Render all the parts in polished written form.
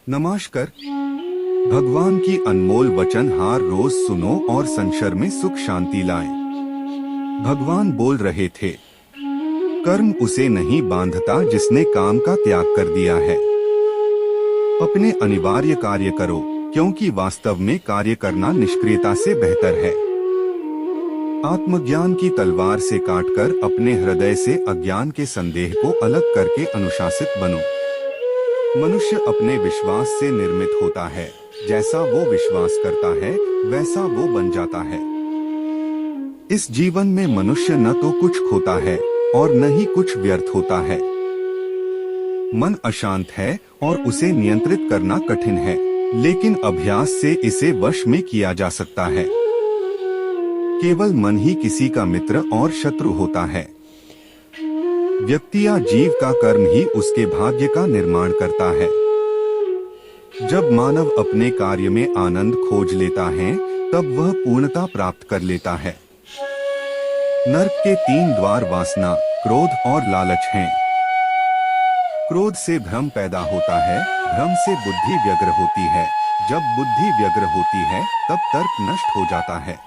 नमस्कार। भगवान की अनमोल वचन हार रोज सुनो और संसार में सुख शांति लाए। भगवान बोल रहे थे, कर्म उसे नहीं बांधता जिसने काम का त्याग कर दिया है। अपने अनिवार्य कार्य करो, क्योंकि वास्तव में कार्य करना निष्क्रियता से बेहतर है। आत्मज्ञान की तलवार से काटकर अपने हृदय से अज्ञान के संदेह को अलग करके अनुशासित बनो। मनुष्य अपने विश्वास से निर्मित होता है। जैसा वो विश्वास करता है वैसा वो बन जाता है। इस जीवन में मनुष्य न तो कुछ खोता है और न ही कुछ व्यर्थ होता है। मन अशांत है और उसे नियंत्रित करना कठिन है, लेकिन अभ्यास से इसे वश में किया जा सकता है। केवल मन ही किसी का मित्र और शत्रु होता है। व्यक्ति या जीव का कर्म ही उसके भाग्य का निर्माण करता है। जब मानव अपने कार्य में आनंद खोज लेता है, तब वह पूर्णता प्राप्त कर लेता है। नरक के 3 द्वार वासना, क्रोध और लालच हैं। क्रोध से भ्रम पैदा होता है, भ्रम से बुद्धि व्यग्र होती है। जब बुद्धि व्यग्र होती है, तब तर्क नष्ट हो जाता है।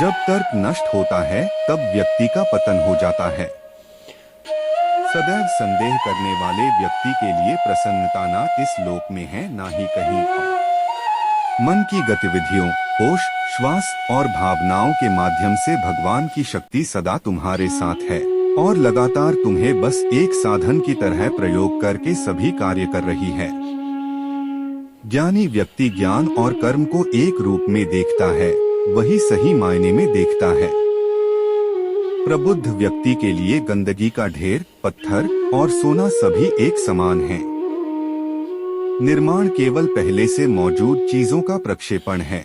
जब तर्क नष्ट होता है, तब व्यक्ति का पतन हो जाता है। सदैव संदेह करने वाले व्यक्ति के लिए प्रसन्नता ना इस लोक में है, ना ही कहीं और। मन की गतिविधियों, होश, श्वास और भावनाओं के माध्यम से भगवान की शक्ति सदा तुम्हारे साथ है और लगातार तुम्हें बस एक साधन की तरह प्रयोग करके सभी कार्य कर रही है। ज्ञानी व्यक्ति ज्ञान और कर्म को एक रूप में देखता है, वही सही मायने में देखता है। प्रबुद्ध व्यक्ति के लिए गंदगी का ढेर, पत्थर और सोना सभी एक समान हैं। निर्माण केवल पहले से मौजूद चीजों का प्रक्षेपण है।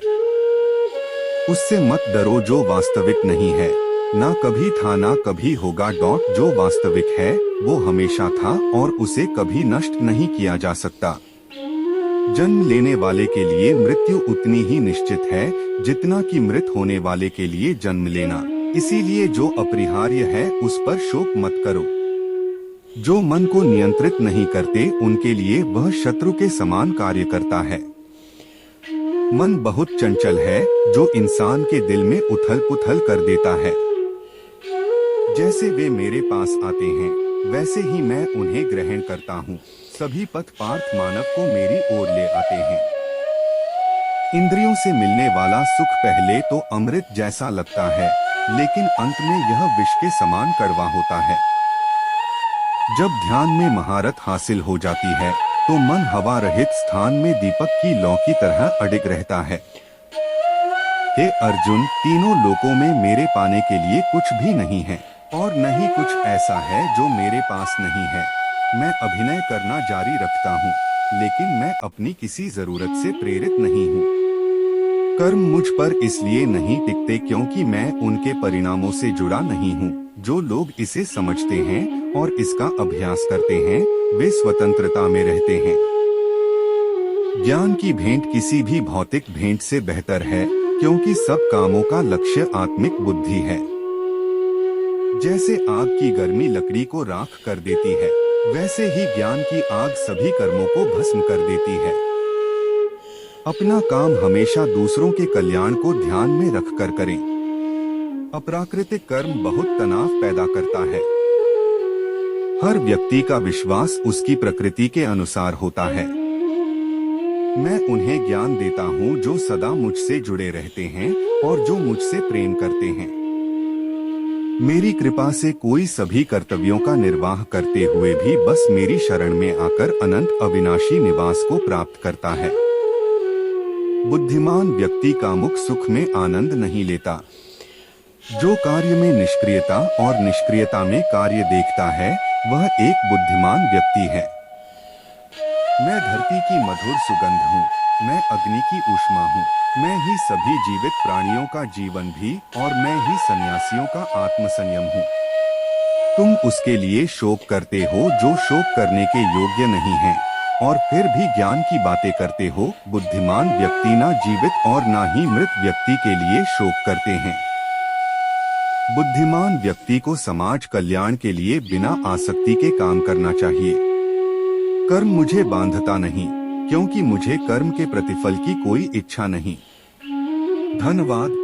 उससे मत डरो जो वास्तविक नहीं है। ना कभी था ना कभी होगा। जो वास्तविक है वो हमेशा था और उसे कभी नष्ट नहीं किया जा सकता। जन्म लेने वाले के लिए मृत्यु उतनी ही निश्चित है जितना कि मृत होने वाले के लिए जन्म लेना। इसीलिए जो अपरिहार्य है उस पर शोक मत करो। जो मन को नियंत्रित नहीं करते उनके लिए वह शत्रु के समान कार्य करता है। मन बहुत चंचल है जो इंसान के दिल में उथल पुथल कर देता है। जैसे वे मेरे पास आते हैं वैसे ही मैं उन्हें ग्रहण करता हूँ। सभी पथ पार्थ मानव को मेरी ओर ले आते हैं। इंद्रियों से मिलने वाला सुख पहले तो अमृत जैसा लगता है, लेकिन अंत में यह विष के समान कड़वा होता है। जब ध्यान में महारत हासिल हो जाती है तो मन हवा रहित स्थान में दीपक की लौ की तरह अडिग रहता है। हे अर्जुन, तीनों लोकों में मेरे पाने के लिए कुछ भी नहीं है और न ही कुछ ऐसा है जो मेरे पास नहीं है। मैं अभिनय करना जारी रखता हूँ, लेकिन मैं अपनी किसी जरूरत से प्रेरित नहीं हूँ। कर्म मुझ पर इसलिए नहीं टिकते क्योंकि मैं उनके परिणामों से जुड़ा नहीं हूँ। जो लोग इसे समझते हैं और इसका अभ्यास करते हैं वे स्वतंत्रता में रहते हैं। ज्ञान की भेंट किसी भी भौतिक भेंट से बेहतर है, क्योंकि सब कामों का लक्ष्य आत्मिक बुद्धि है। जैसे आग की गर्मी लकड़ी को राख कर देती है, वैसे ही ज्ञान की आग सभी कर्मों को भस्म कर देती है। अपना काम हमेशा दूसरों के कल्याण को ध्यान में रखकर करें। अप्राकृतिक कर्म बहुत तनाव पैदा करता है। हर व्यक्ति का विश्वास उसकी प्रकृति के अनुसार होता है। मैं उन्हें ज्ञान देता हूँ जो सदा मुझसे जुड़े रहते हैं और जो मुझसे प्रेम करते हैं। मेरी कृपा से कोई सभी कर्तव्यों का निर्वाह करते हुए भी बस मेरी शरण में आकर अनंत अविनाशी निवास को प्राप्त करता है। बुद्धिमान व्यक्ति कामुक सुख में आनंद नहीं लेता। जो कार्य में निष्क्रियता और निष्क्रियता में कार्य देखता है वह एक बुद्धिमान व्यक्ति है। मैं धरती की मधुर सुगंध हूँ, मैं अग्नि की ऊष्मा हूँ, मैं ही सभी जीवित प्राणियों का जीवन भी और मैं ही सन्यासियों का आत्मसंयम हूँ। तुम उसके लिए शोक करते हो जो शोक करने के योग्य नहीं है और फिर भी ज्ञान की बातें करते हो। बुद्धिमान व्यक्ति ना जीवित और ना ही मृत व्यक्ति के लिए शोक करते हैं। बुद्धिमान व्यक्ति को समाज कल्याण के लिए बिना आसक्ति के काम करना चाहिए। कर्म मुझे बांधता नहीं, क्योंकि मुझे कर्म के प्रतिफल की कोई इच्छा नहीं। धन्यवाद।